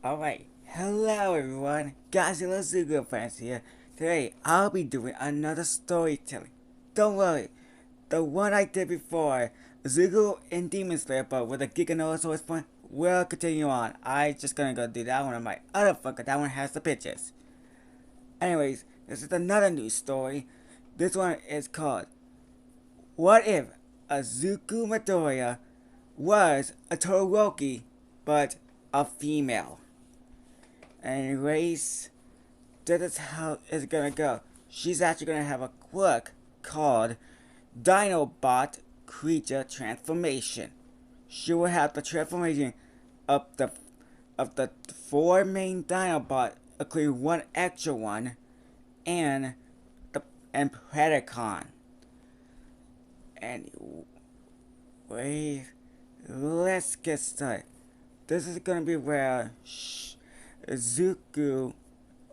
Alright, hello everyone, Godzilla Zugo fans here. Today I'll be doing another storytelling. Don't worry, the one I did before, Zugo and Demon Slayer, but with a Giganosaurus one, will continue on. I just gonna go do that one on my other phone, 'cause that one has the pictures. Anyways, this is another new story. This one is called What If Izuku Midoriya Was a Todoroki, but a female? Anyways, this is how it's gonna go. She's actually gonna have a quirk called Dinobot Creature Transformation. She will have the transformation of the four main Dinobot, including one extra one, and and Predacon. Anyway, let's get started. This is gonna be where Zuku,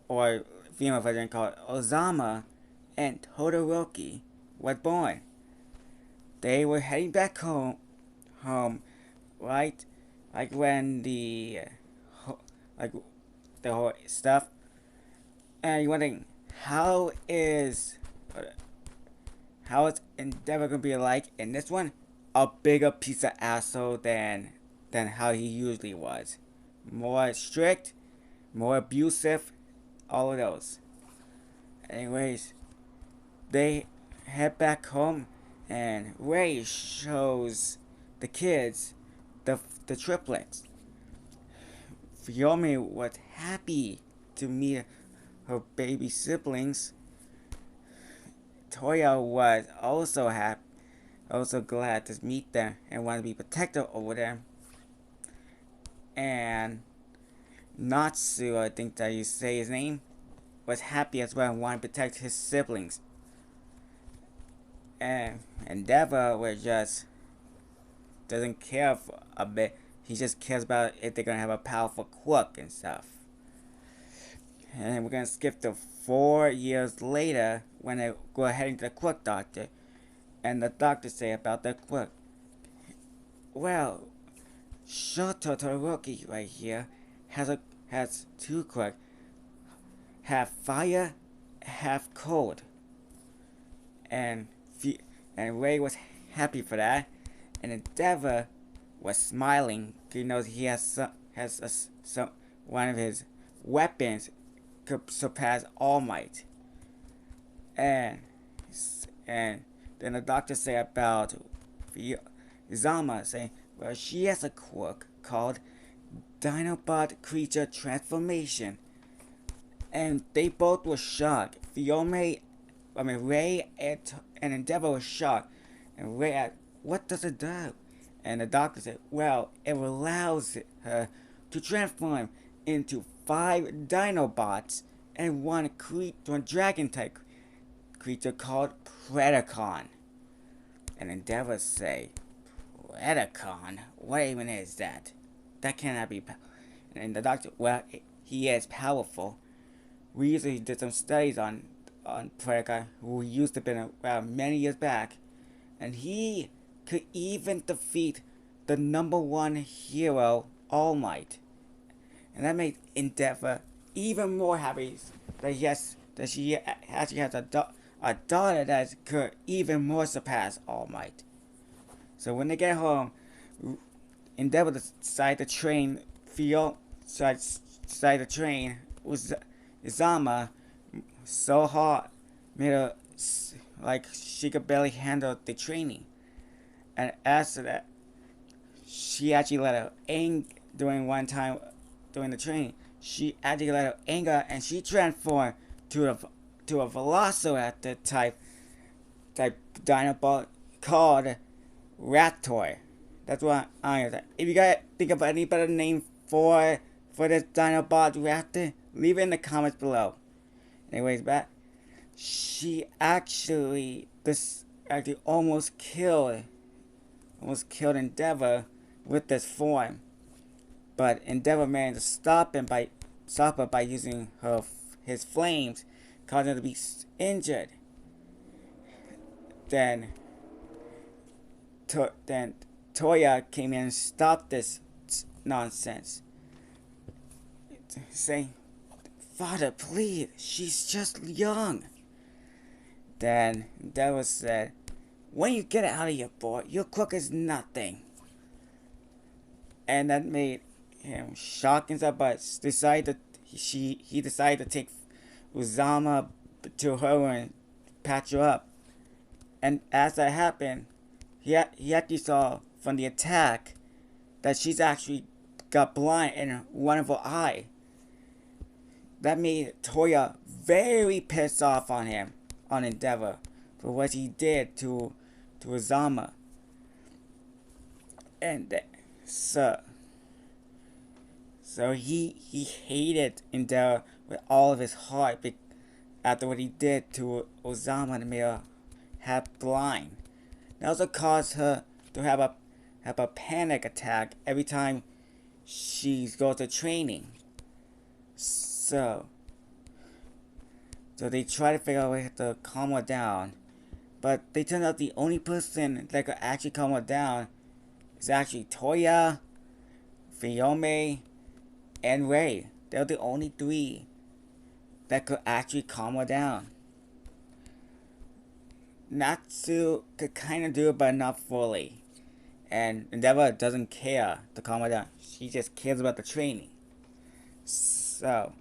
or female version called Ozama, and Todoroki was born. They were heading back home, right? Like when like the whole stuff. And you're wondering how is Endeavor gonna be like in this one? A bigger piece of asshole than how he usually was. More strict, more abusive, all of those. Anyways, they head back home, and Ray shows the kids the triplets. Fiome was happy to meet her baby siblings. Toya was also glad to meet them and wanted to be protective over them. And Natsu, I think that you say his name, was happy as well and wanted to protect his siblings. And Endeavor was just doesn't care for a bit. He just cares about if they're gonna have a powerful quirk and stuff. And we're gonna skip to 4 years later when they go ahead into the quirk doctor, and the doctor say about the quirk. Well, Shoto Todoroki right here has two quirks, half fire, half cold, and Ray was happy for that, and Endeavor was smiling. He knows he has one of his weapons could surpass All Might, and then the doctor say about Zama, saying, well, she has a quirk called Dinobot Creature Transformation, and they both were shocked. Ray and Endeavor were shocked, and Ray asked, what does it do? And the doctor said, well, it allows her to transform into 5 Dinobots and one dragon-type creature called Predacon. And Endeavor say, Predacon? What even is that? That cannot be. And the doctor, well, he is powerful. We usually did some studies on Predacon, who used to be around many years back, and he could even defeat the #1 hero, All Might. And that made Endeavor even more happy that she actually has a daughter that could even more surpass All Might. So when they get home, Endeavor decided to train Izama so hard, made her like she could barely handle the training. And after that, she actually let her during one time during the training. She actually let her anger, and she transformed to a Velociraptor type Dinobot called Raptor. That's what I am. If you guys think of any better name for this Dinobot Raptor, leave it in the comments below. Anyways, back. She actually almost killed Endeavor with this form, but Endeavor managed to stop her by using his flames, causing her to be injured. Then Toya came in and stopped this nonsense. saying, "Father, please, she's just young." Then Devil said, "When you get out of here, boy, your cook is nothing." And that made him shock himself, but he decided to take Uzama to her and patch her up. And as that happened, he actually saw from the attack that she's actually got blind in one of her eye. That made Toya very pissed off on him, on Endeavor, for what he did to Uzama. And so he hated Endeavor with all of his heart after what he did to Uzama and made her half blind. That also caused her to have a panic attack every time she goes to training. So they try to figure out a way to calm her down, but they turn out the only person that could actually calm her down is actually Toya, Fiyome, and Ray. They're the only three that could actually calm her down. Natsu could kind of do it, but not fully. And Endeavor doesn't care to calm her down. She just cares about the training. So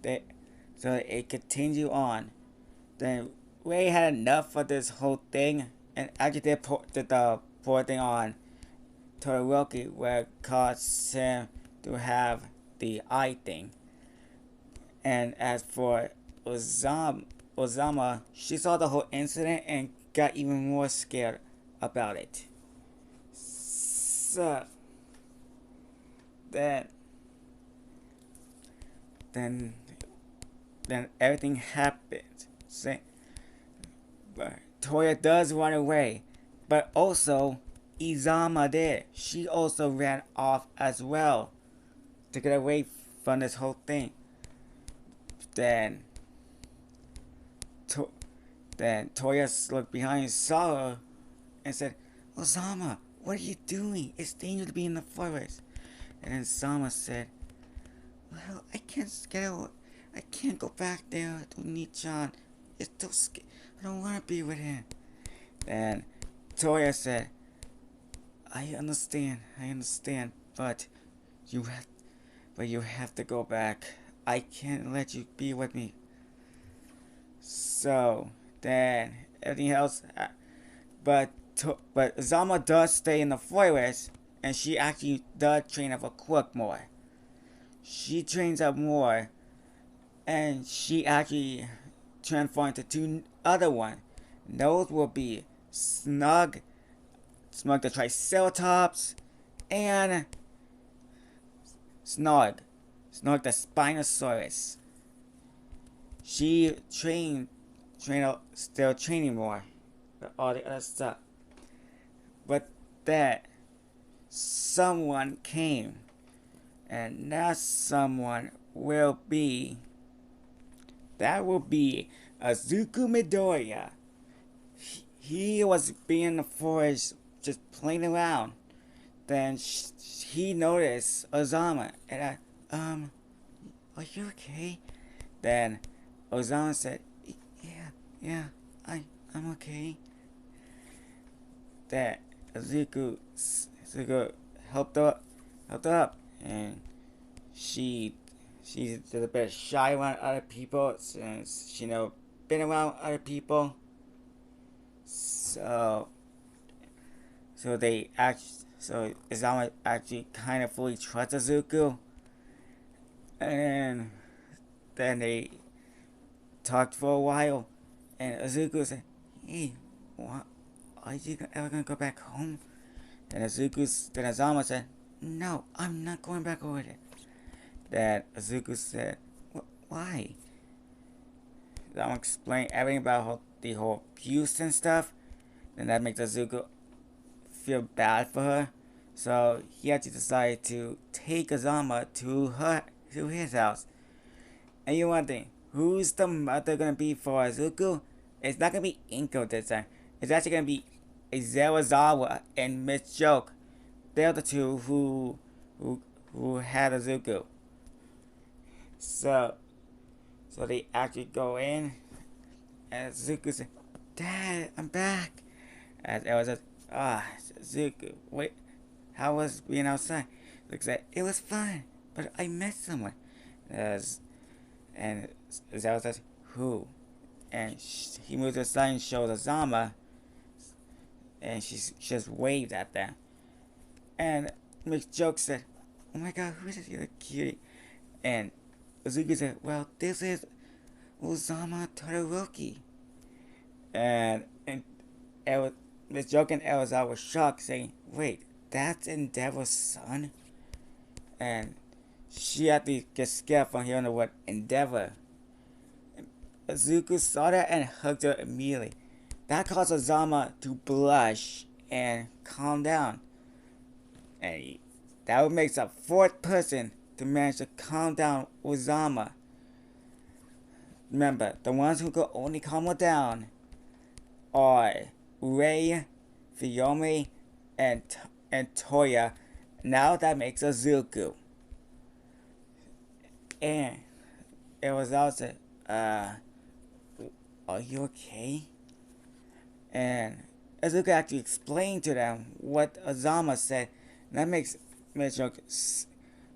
it continued on. Then Ray had enough of this whole thing, and actually did the poor thing on Todoroki, where it caused him to have the eye thing. And as for Ozama, she saw the whole incident and got even more scared about it. So then everything happened. But Toya does run away, but also Izama did. She also ran off as well to get away from this whole thing. Then Toya looked behind, saw her, and said, "Ozama, what are you doing? It's dangerous to be in the forest." And then Sama said, "Well, I can't scale. I can't go back there to Nichan. It's too scary. I don't want to be with him." Then Toya said, I understand, but you have to go back. I can't let you be with me." So then everything else, but Zama does stay in the forest, and she actually does train up a quirk more. She trains up more, and she actually transforms into two other one. Those will be Snug the Triceratops, and Snog the Spinosaurus. She still training more, but all the other stuff. But that someone came, and that someone will be Izuku Midoriya. He was being in the forest just playing around. Then he noticed Ozama, and are you okay? Then Ozama said, yeah, I'm okay." That Izuku helped her up, and she's a bit shy around other people since she never been around other people. So Izama actually kind of fully trusts Izuku, and then they talked for a while, and Izuku said, "Hey, what? Are you ever gonna go back home?" And then Izama said, "No, I'm not going back over there." Then Izuku said, "Why?" Izama explained everything about the whole abuse and stuff. Then that makes Izuku feel bad for her. So he actually decided to take Izama to his house. And you one thing, who's the mother gonna be for Izuku? It's not gonna be Inko this time. It's actually gonna be Zerazawa and Miss Joke. They're the two who had Izuku. So, so they actually go in, and Zuko said, "Dad, I'm back." As Ella says, "Ah, Zuko, wait, how was being outside?" Zuko said, "It was fun, but I met someone." As and Ella says, "Who?" And he moves aside and shows Azama, and she just waved at them. And makes jokes said, "Oh my God, who is this little cutie?" And Azuki said, "Well, this is Osama Todoroki." And Miss Joke and Elazar were shocked, saying, "Wait, that's Endeavor's son?" And she had to get scared from hearing the word Endeavor. Azuku saw that and hugged her immediately. That caused Azama to blush and calm down. And that would make the fourth person to manage to calm down Ozama. Remember, the ones who could only calm her down are Ray, Fiyomi, and Toya. Now that makes a Zuku. And it was also, are you okay? And Azuka actually explained to them what Azama said. And that makes Mitchell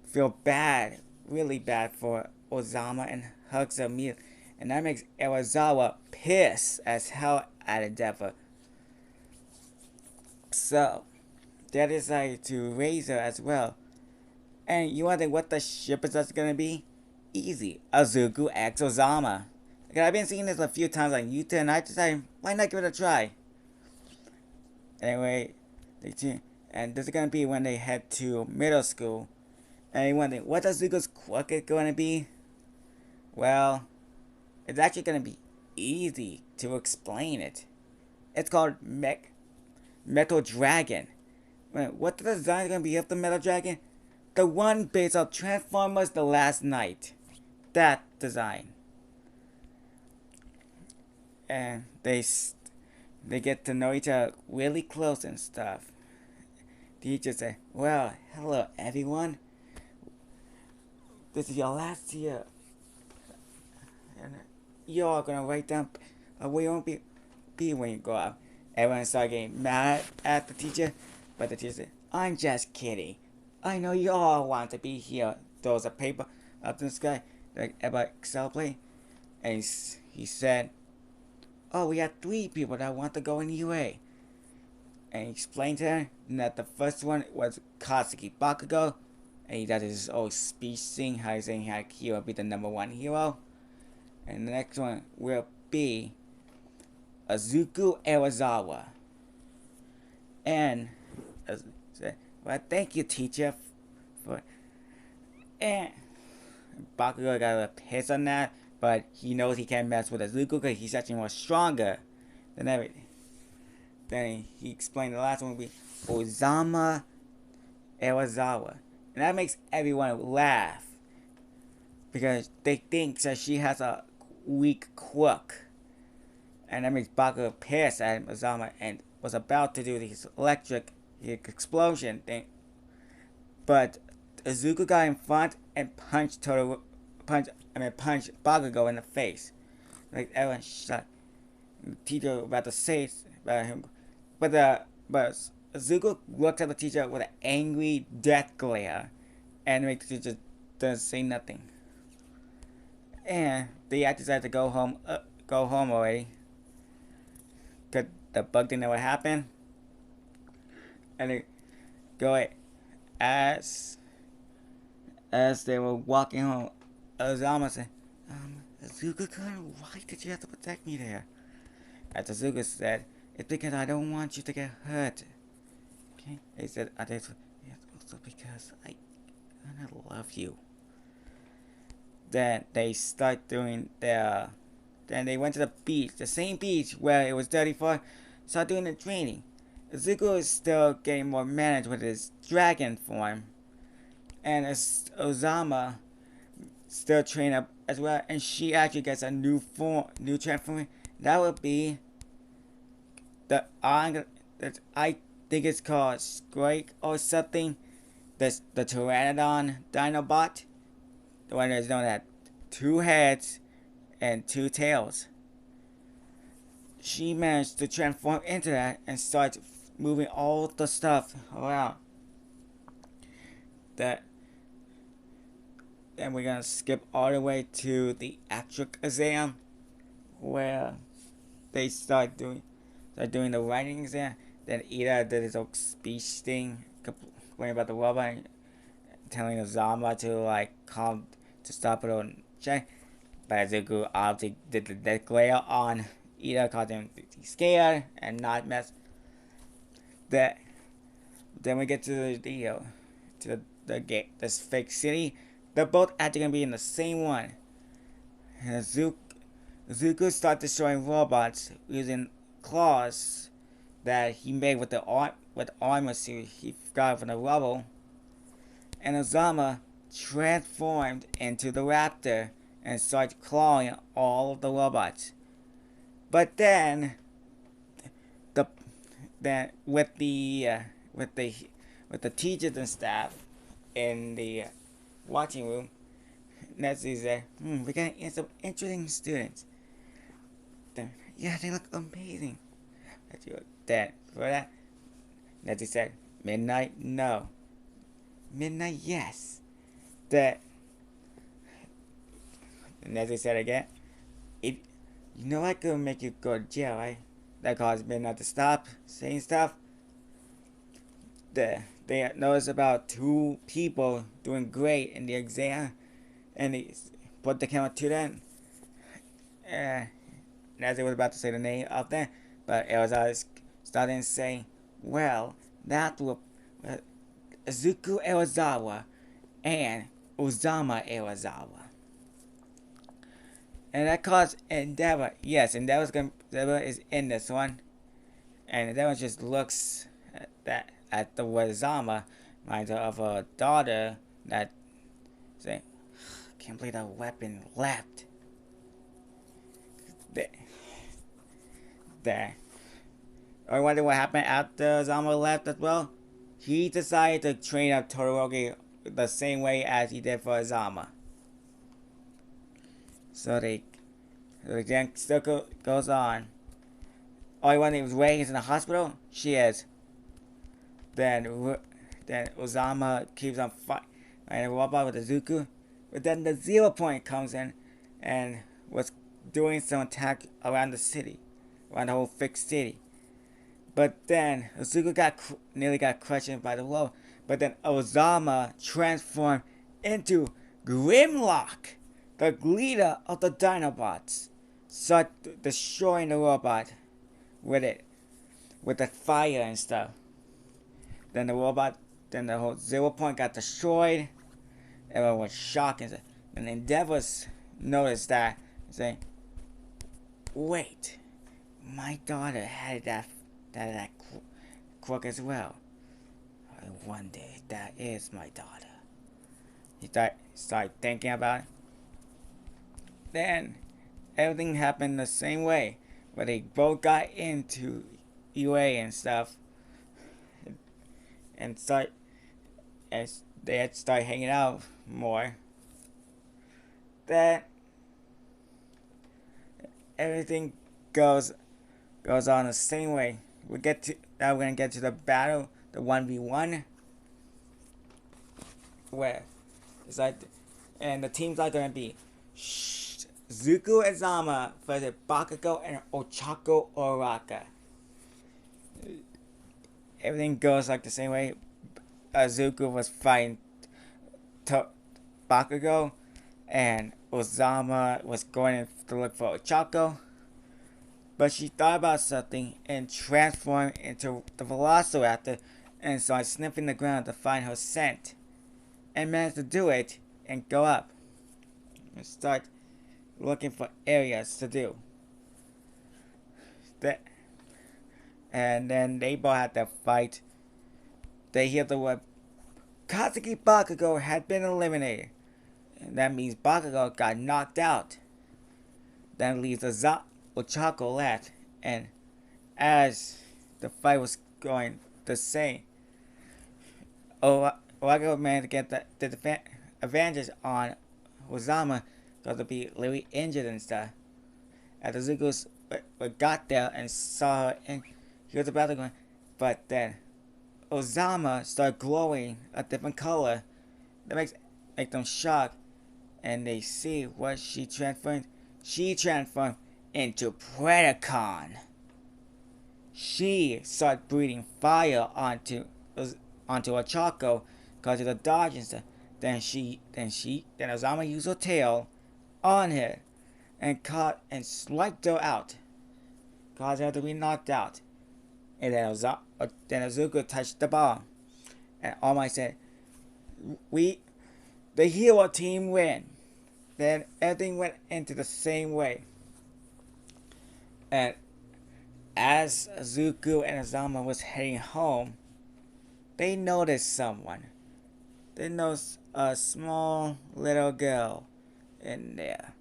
feel bad, really bad for Ozama and hugs her immediately. And that makes Erazawa pissed as hell at Endeavor. So, they decided to raise her as well. And you wonder what the ship is just gonna be? Easy. Azuku X Ozama. Okay, I've been seeing this a few times on YouTube and I decided, why not give it a try? Anyway, and this is gonna be when they head to middle school. And you wonder, what Azuku's quirk is gonna be? Well, it's actually gonna be easy to explain it. It's called Metal Dragon. What the design is gonna be of the Metal Dragon? The one based off Transformers The Last Night. That design. And they get to know each other really close and stuff. The teacher say, "Well, hello everyone. This is your last year. And you're all gonna write down where you won't be when you go out." Everyone started getting mad at the teacher, but the teacher said, "I'm just kidding. I know you all want to be here." Throws a paper up in the sky, like everybody celebrate. And he said, "Oh, we have 3 people that want to go in UA." And he explained to her that the first one was Katsuki Bakugo, and he does his old speech thing, how he's saying how he will be the #1 hero. And the next one will be Azuku Erazawa. And well, thank you, teacher, for. And Bakugo got a piss on that, but he knows he can't mess with Azuku because he's actually more stronger than everything. Then he explained the last one would be Ozama Erazawa. And that makes everyone laugh because they think that she has a weak quirk. And that makes Bakugo pissed at Ozama and was about to do this electric explosion thing. But Azuku got in front and punched Bakugo in the face. Like everyone shot. The teacher about to say about him, but Azuku looks at the teacher with an angry death glare, and makes the teacher doesn't say nothing. And they actually decided to go home already, cause the bug didn't know what happened. And they go away. As they were walking home, Ozama said, Azuku-kun, why did you have to protect me there?" As Azuku said, "It's because I don't want you to get hurt." Okay? He said, "It's also because I love you." Then they start doing their. Then they went to the beach, the same beach where it was dirty for. Start doing the training. Azuku is still getting more managed with his dragon form, and Ozama still train up as well, and she actually gets a new transformation. That would be the I think it's called Squake or something. That's the Pteranodon Dinobot, the one that's known as two heads and two tails. She managed to transform into that and start moving all the stuff around. That Then we're gonna skip all the way to the actual exam where they start doing the writing exam. Then Ida did his own speech thing, complaining about the robot, telling Azama to like calm to stop it on check. But Izuku obviously did the death glare on Ida, caused him to be scared and not mess. That Then we get to the gate, this fake city. They're both actually gonna be in the same one. And Izuku starts destroying robots using claws that he made with the armor suit he got from the rubble. And Ozama transformed into the raptor and started clawing all of the robots. But then, the then with the teachers and staff in the watching room, Netsu said, we're getting some interesting students. Then, yeah, they look amazing. Then, for that, Netsu said, midnight, no. Midnight, yes. That, Netsu said again, you know I could make you go to jail, right? That caused Midnight to stop saying stuff. They noticed about two people doing great in the exam, and he put the camera to them. As he was about to say the name of them, but it was starting saying, well, that was Izuku Ewazawa and Ozama Ewazawa. And that caused Endeavor. Yes, Endeavor is in this one. And Endeavor just looks at the Wazama, reminds her of a daughter that saying, can't believe that weapon left. There. I wonder what happened after Zama left as well. He decided to train up Todoroki the same way as he did for Zama. So the exam still goes on. Only one that was raised in the hospital, she is. Then Ozama keeps on fighting a robot with Izuku. But then the 0 point comes in and was doing some attack around the city, around the whole fixed city. But then Izuku nearly got crushed by the wall. But then Ozama transformed into Grimlock, the leader of the Dinobots, started destroying the robot with the fire and stuff. Then the whole 0 point got destroyed. Everyone was shocked, and Endeavors noticed that, saying, "Wait, my daughter had that quirk as well. I wonder if that is my daughter." He started thinking about it. Then everything happened the same way, where they both got into UA and stuff, and they had to start hanging out more. That everything goes on the same way. We're gonna get to the battle, the 1v1, where it's like, and the teams are gonna be Zuko and Zama versus Bakugo and Ochako Oraka. Everything goes like the same way. Zuko was fighting Bakugo, and Ozama was going to look for Ochako. But she thought about something and transformed into the Velociraptor and started sniffing the ground to find her scent. And managed to do it and go up. And start looking for areas to do. And then they both had to fight. They hear the word Katsuki Bakugo had been eliminated. And that means Bakugo got knocked out. That leaves Ochako left. And as the fight was going the same, Orako managed to get the advantage on Ozama, Got to be really injured and stuff. After Zuko got there and saw her, and he was about to go, but then Ozama started glowing a different color. That make them shocked, and they see what she transformed. She transformed into Predacon. She started breathing fire onto Ochako because of the dodge and stuff. Then Ozama used her tail on her and caught and swiped her out, caused her to be knocked out. And then Izuku touched the ball, and All Might said, "We, the hero team, win." Then everything went into the same way. And as Izuku and Azama was heading home, they noticed someone. They noticed a small little girl in there,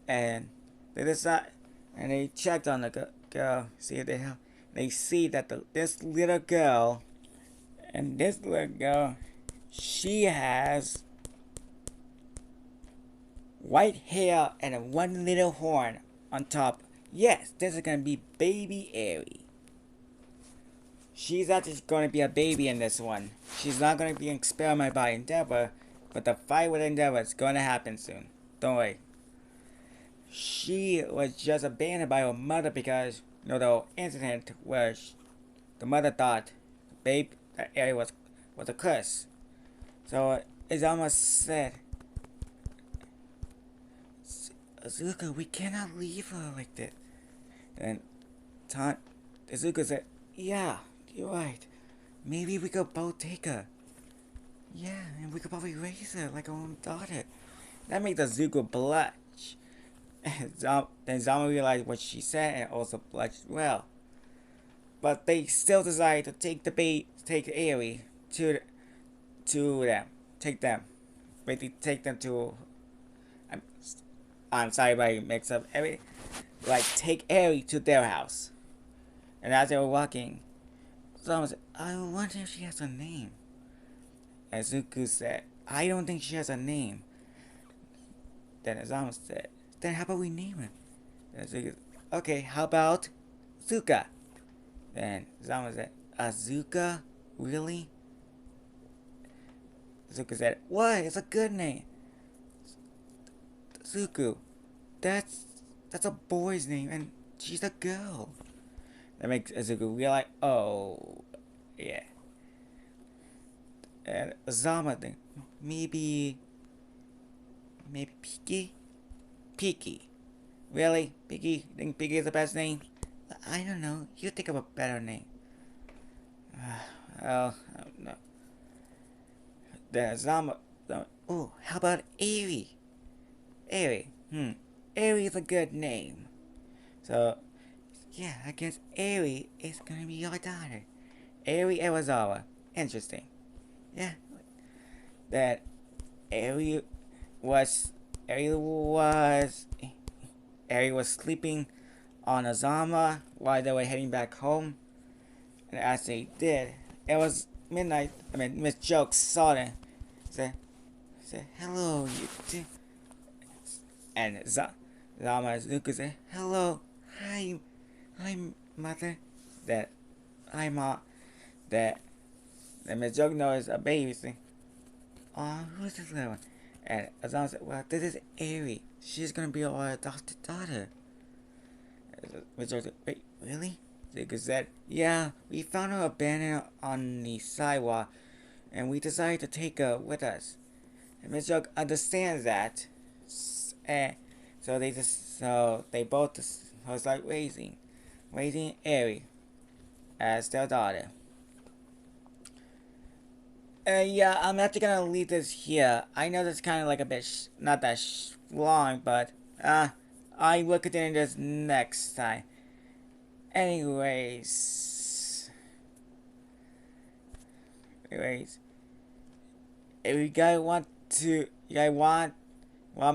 and they checked on the girl, see if they have. They see that this little girl, she has white hair and one little horn on top. Yes, this is gonna be baby Aerie. She's actually gonna be a baby in this one. She's not gonna be experimented by Endeavor, but the fight with Endeavor is gonna happen soon. Don't worry. She was just abandoned by her mother because the incident where the mother thought that Aerie was a curse. So Izama said, "Izuku, we cannot leave her like that." And Izuku said, "Yeah, you're right. Maybe we could both take her. Yeah, and we could probably raise her like our own daughter." That made Izuku blush. Then Zama realized what she said and also blushed well. But they still decided to take Aerie to them. Take them. Basically take them to I'm sorry if I mix up everything. Like take Aerie to their house. And as they were walking, someone said, "I wonder if she has a name." And Zuku said, "I don't think she has a name." Then Azama said, "Then how about we name her?" Then Zuku said, "Okay, how about Zuka?" Then Azama said, "Azuka? Really?" Zuka said, "What? It's a good name." Zuku, that's a boy's name and she's a girl. That makes Izuku realize, oh, yeah. And Azama think, maybe Piki? Piki. Really? Piki? You think Piki is the best name? I don't know. You think of a better name. Well, I don't know. Then Azama, oh, how about Aerie? Aerie. Aerie is a good name. So, yeah, I guess Aerie is gonna be your daughter. Aerie Iwasawa. Interesting. Yeah. That Aerie was sleeping on Azama while they were heading back home. And as they did, it was midnight. Miss Joke saw them. Said, "Hello, you two." And Zuka said, "Hello, hi, mother." That hi, mom. That Miss Joke knows a baby thing. "Oh, who's this little one?" And Azama said, "Well, this is Aerie. She's gonna be our adopted daughter." Miss Joke said, "Wait, really?" Zuka said, "Yeah, we found her abandoned on the sidewalk, and we decided to take her with us." And Miss Joke understands that. And so they both was like raising Aerie as their daughter. Yeah, I'm actually gonna leave this here. I know that's kind of like a bit not that long, but I will continue this next time. Anyways, if you guys want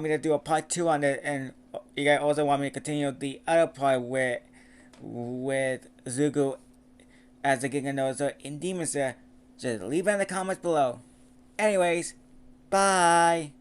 me to do a part 2 on it, and you guys also want me to continue the other part with Zuko as the Giganosa in Demon Slayer, just leave it in the comments below. Anyways, bye!